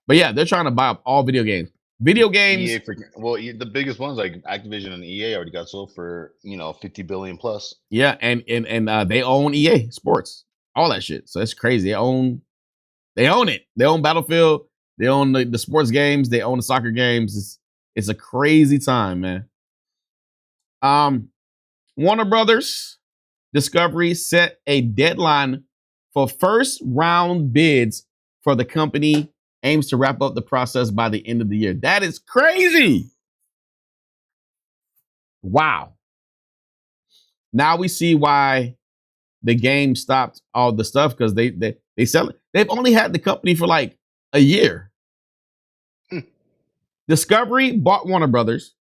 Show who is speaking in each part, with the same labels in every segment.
Speaker 1: But yeah, they're trying to buy up all video games. Video games.
Speaker 2: EA the biggest ones like Activision and EA already got sold for 50 billion plus.
Speaker 1: Yeah, and they own EA Sports, all that shit. So it's crazy. They own it. They own Battlefield. They own the sports games. They own the soccer games. It's a crazy time, man. Warner Brothers Discovery set a deadline for first round bids for the company. Aims to wrap up the process by the end of the year. That is crazy. Wow. Now we see why the game stopped all the stuff, because they sell it. They've only had the company for like a year. Discovery bought Warner Brothers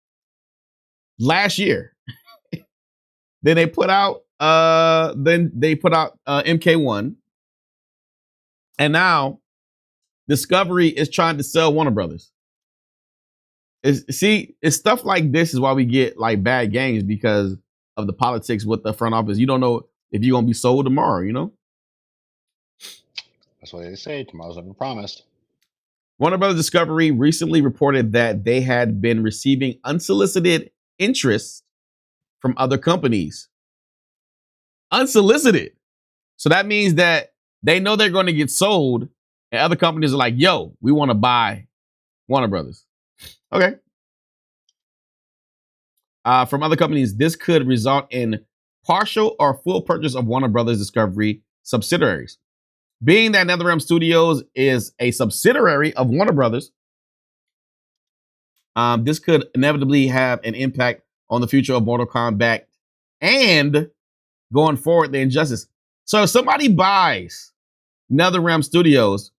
Speaker 1: last year. Then they put out MK1. And now Discovery is trying to sell Warner Brothers. It's stuff like this is why we get like bad games, because of the politics with the front office. You don't know if you're gonna be sold tomorrow, you know?
Speaker 2: That's what they say. Tomorrow's never promised.
Speaker 1: Warner Brothers Discovery recently reported that they had been receiving unsolicited interest from other companies. Unsolicited. So that means that they know they're going to get sold, and other companies are like, yo, we want to buy Warner Brothers. Okay. From other companies, this could result in partial or full purchase of Warner Brothers Discovery subsidiaries. Being that NetherRealm Studios is a subsidiary of Warner Brothers, this could inevitably have an impact on the future of Mortal Kombat and going forward, the Injustice. So if somebody buys NetherRealm Studios,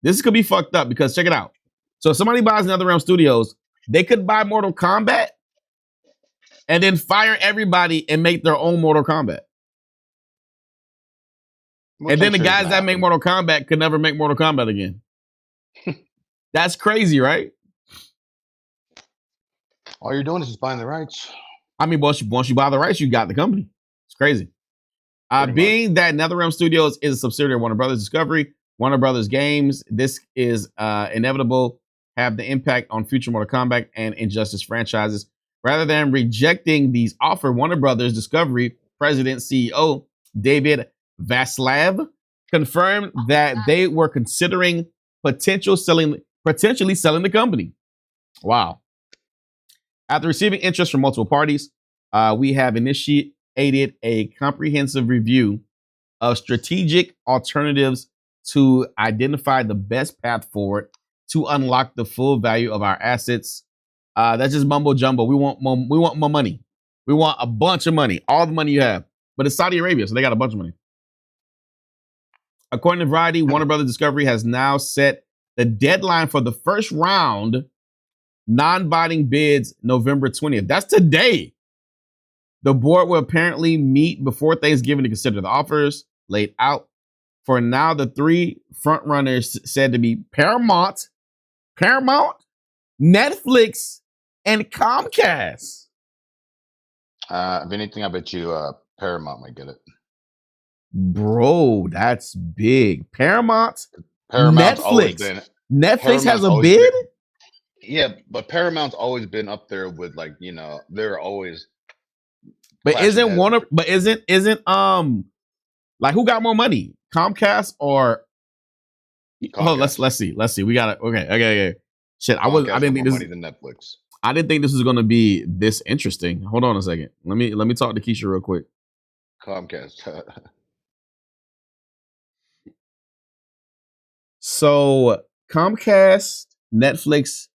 Speaker 1: this could be fucked up, because check it out. So if somebody buys NetherRealm Studios, they could buy Mortal Kombat and then fire everybody and make their own Mortal Kombat. And then the guys that make Mortal Kombat could never make Mortal Kombat again. That's crazy, right?
Speaker 2: All you're doing is just buying the rights.
Speaker 1: I mean, once you buy the rights, you got the company. It's crazy. Being that NetherRealm Studios is a subsidiary of Warner Brothers Discovery, Warner Brothers Games, this is inevitable have the impact on future Mortal Kombat and Injustice franchises. Rather than rejecting these offers, Warner Brothers Discovery President CEO David Vaslav confirmed that they were considering potentially selling the company. Wow. After receiving interest from multiple parties, we have initiated a comprehensive review of strategic alternatives to identify the best path forward to unlock the full value of our assets. That's just mumbo jumbo. We want more money. We want a bunch of money, all the money you have. But it's Saudi Arabia, so they got a bunch of money. According to Variety, Warner Brothers Discovery has now set the deadline for the first round non-binding bids November 20th. That's today. The board will apparently meet before Thanksgiving to consider the offers laid out. For now, the three frontrunners said to be Paramount, Netflix, and Comcast.
Speaker 2: If anything, I bet you Paramount might get it.
Speaker 1: Bro, that's big. Paramount's
Speaker 2: Netflix.
Speaker 1: Netflix has a bid?
Speaker 2: Yeah, but Paramount's always been up there with, like, they're always.
Speaker 1: But isn't Warner? But isn't like, who got more money, Comcast or? Comcast. Oh, let's see. We got it. Okay. Shit,
Speaker 2: Comcast
Speaker 1: I didn't think this.
Speaker 2: Money than Netflix.
Speaker 1: I didn't think this was going to be this interesting. Hold on a second. Let me talk to Keisha real quick.
Speaker 2: Comcast.
Speaker 1: So Comcast, Netflix,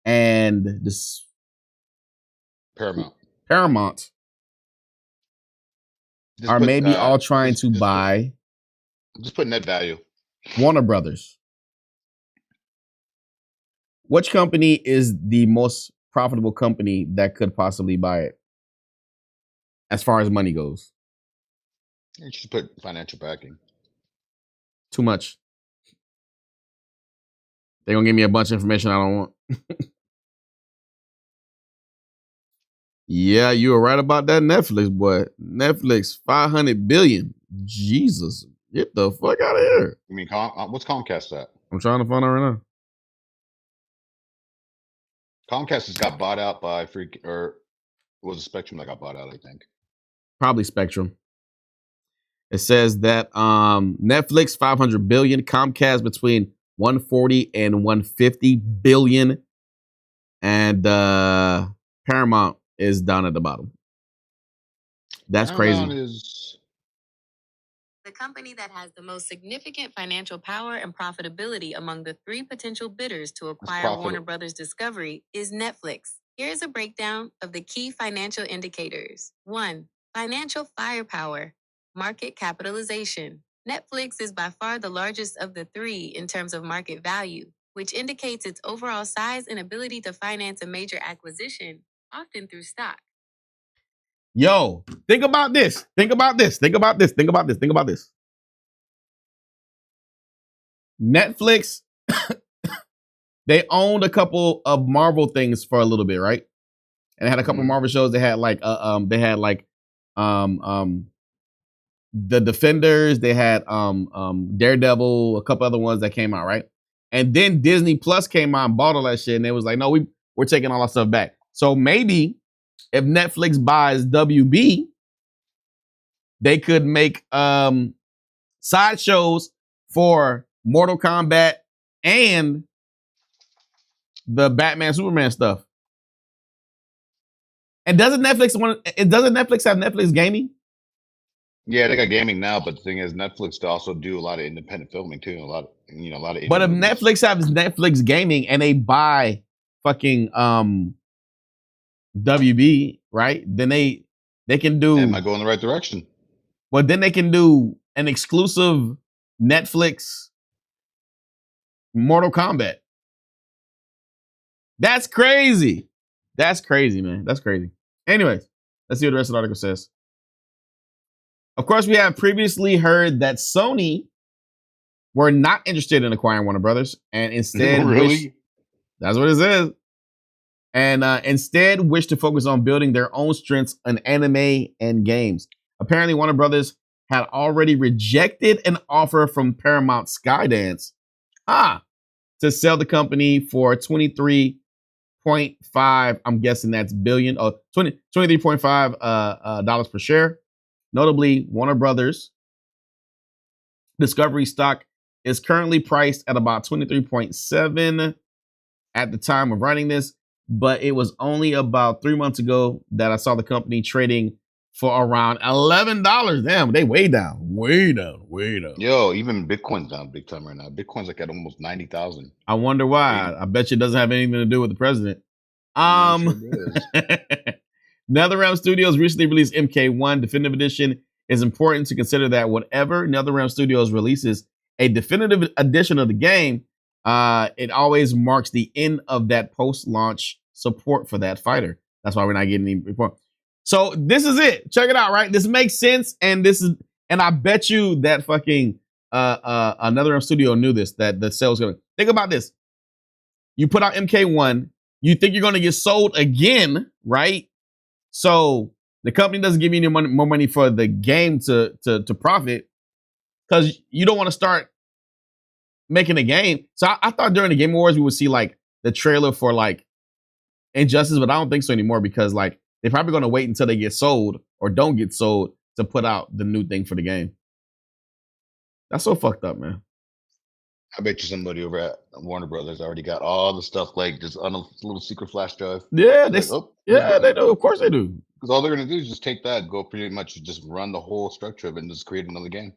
Speaker 1: and this Paramount are maybe all trying to buy.
Speaker 2: Just put net value.
Speaker 1: Warner Brothers. Which company is the most profitable company that could possibly buy it, as far as money goes?
Speaker 2: You should put financial backing.
Speaker 1: Too much. They're going to give me a bunch of information I don't want. Yeah, you were right about that Netflix, boy. Netflix, $500 billion. Jesus, get the fuck out of here.
Speaker 2: I mean, what's Comcast at?
Speaker 1: I'm trying to find out right now.
Speaker 2: Comcast just got bought out by or was it Spectrum that got bought out? I think.
Speaker 1: Probably Spectrum. It says that Netflix 500 billion, Comcast between 140 and 150 billion, and Paramount is down at the bottom. That's
Speaker 2: Paramount
Speaker 1: crazy.
Speaker 2: Is
Speaker 3: the company that has the most significant financial power and profitability among the three potential bidders to acquire Warner Brothers Discovery is Netflix. Here's a breakdown of the key financial indicators. 1. Financial firepower. Market capitalization. Netflix is by far the largest of the three in terms of market value, which indicates its overall size and ability to finance a major acquisition, often through stock.
Speaker 1: Yo, think about this. Think about this. Think about this. Think about this. Think about this. Netflix, they owned a couple of Marvel things for a little bit, right? And they had a couple of Marvel shows. They had like the Defenders. They had Daredevil, a couple other ones that came out, right? And then Disney Plus came out and bought all that shit, and they was like, no, we're taking all our stuff back. So maybe if Netflix buys WB, they could make side shows for Mortal Kombat and the Batman Superman stuff. And doesn't Netflix have Netflix gaming?
Speaker 2: Yeah, they got gaming now, but the thing is, Netflix also do a lot of independent filming too, a lot of
Speaker 1: But if
Speaker 2: movies.
Speaker 1: Netflix has Netflix gaming and they buy fucking WB, right? Then they can do.
Speaker 2: It might go in the right direction.
Speaker 1: Well, then they can do an exclusive Netflix Mortal Kombat. That's crazy. That's crazy, man. That's crazy. Anyways, let's see what the rest of the article says. Of course, we have previously heard that Sony were not interested in acquiring Warner Brothers and instead that's what it says. And instead wish to focus on building their own strengths in anime and games. Apparently, Warner Brothers had already rejected an offer from Paramount Skydance to sell the company for 23.5, I'm guessing that's billion, or 23.5 dollars per share. Notably, Warner Brothers Discovery stock is currently priced at about 23.7 at the time of writing this, but it was only about 3 months ago that I saw the company trading for around $11. Damn, they way down.
Speaker 2: Yo, even Bitcoin's down big time right now. Bitcoin's like at almost 90,000.
Speaker 1: I wonder why. I bet you it doesn't have anything to do with the president. NetherRealm Studios recently released MK1 Definitive Edition. It's important to consider that whatever NetherRealm Studios releases a definitive edition of the game, it always marks the end of that post-launch support for that fighter. That's why we're not getting any report. So this is it. Check it out, right? This makes sense, and I bet you that fucking NetherRealm Studio knew this, that the sale was gonna. Think about this. You put out MK1, you think you're gonna get sold again, right? So the company doesn't give you any more money for the game to profit because you don't want to start making a game. So I thought during the Game Awards we would see like the trailer for like Injustice, but I don't think so anymore because like they're probably going to wait until they get sold or don't get sold to put out the new thing for the game. That's so fucked up, man.
Speaker 2: I bet you somebody over at Warner Brothers already got all the stuff like just on a little secret flash drive.
Speaker 1: Yeah, they do. Of course they do.
Speaker 2: Because all they're gonna do is just take that, go pretty much just run the whole structure of it and just create another game.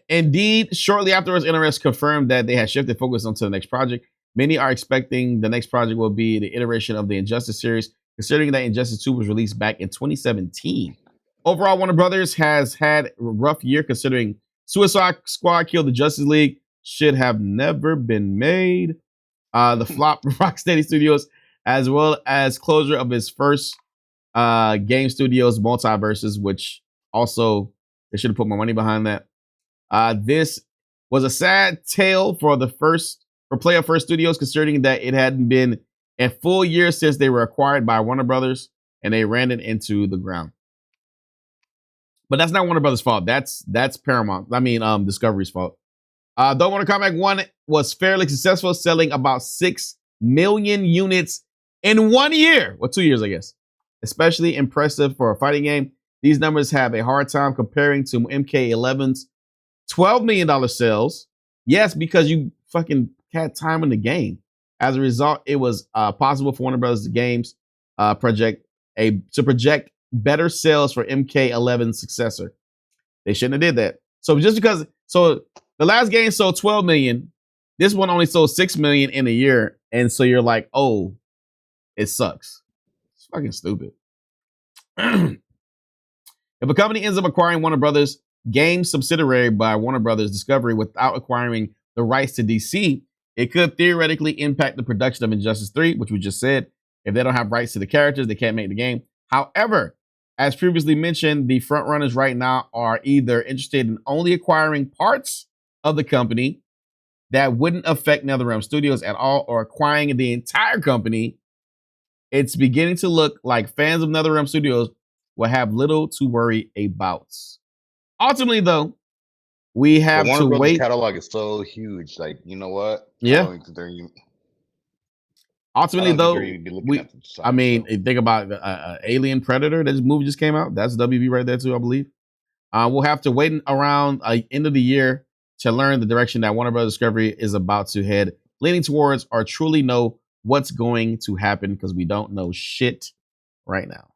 Speaker 1: Indeed, shortly afterwards, NRS confirmed that they had shifted focus onto the next project. Many are expecting the next project will be the iteration of the Injustice series, considering that Injustice 2 was released back in 2017. Overall, Warner Brothers has had a rough year considering Suicide Squad killed the Justice League, should have never been made. The flop Rocksteady Studios, as well as closure of his first game studios, Multiverses, which also they should have put more money behind that. This was a sad tale for Player First Studios, considering that it hadn't been a full year since they were acquired by Warner Brothers and they ran it into the ground. But that's not Warner Brothers' fault. That's Paramount. Discovery's fault. Though Mortal Kombat 1 was fairly successful, selling about 6 million units in 1 year. Well, 2 years, I guess. Especially impressive for a fighting game. These numbers have a hard time comparing to MK11's $12 million sales. Yes, because you fucking had time in the game. As a result, it was possible for Warner Brothers Games to project better sales for MK11's successor. They shouldn't have did that. So just because, the last game sold 12 million, this one only sold 6 million in a year, and so you're like, oh, it sucks. It's fucking stupid. If a company ends up acquiring Warner Brothers Games subsidiary by Warner Brothers Discovery without acquiring the rights to DC, it could theoretically impact the production of Injustice 3, which we just said. If they don't have rights to the characters, they can't make the game. However, as previously mentioned, the frontrunners right now are either interested in only acquiring parts of the company that wouldn't affect NetherRealm Studios at all, or acquiring the entire company. It's beginning to look like fans of NetherRealm Studios will have little to worry about. Ultimately, though, we have to wait.
Speaker 2: The catalog is so huge. Like, you know what?
Speaker 1: Yeah. Ultimately, though, think about Alien Predator. This movie just came out. That's WB right there too, I believe. We'll have to wait around end of the year to learn the direction that Warner Bros. Discovery is about to head, leaning towards, or truly know what's going to happen, because we don't know shit right now.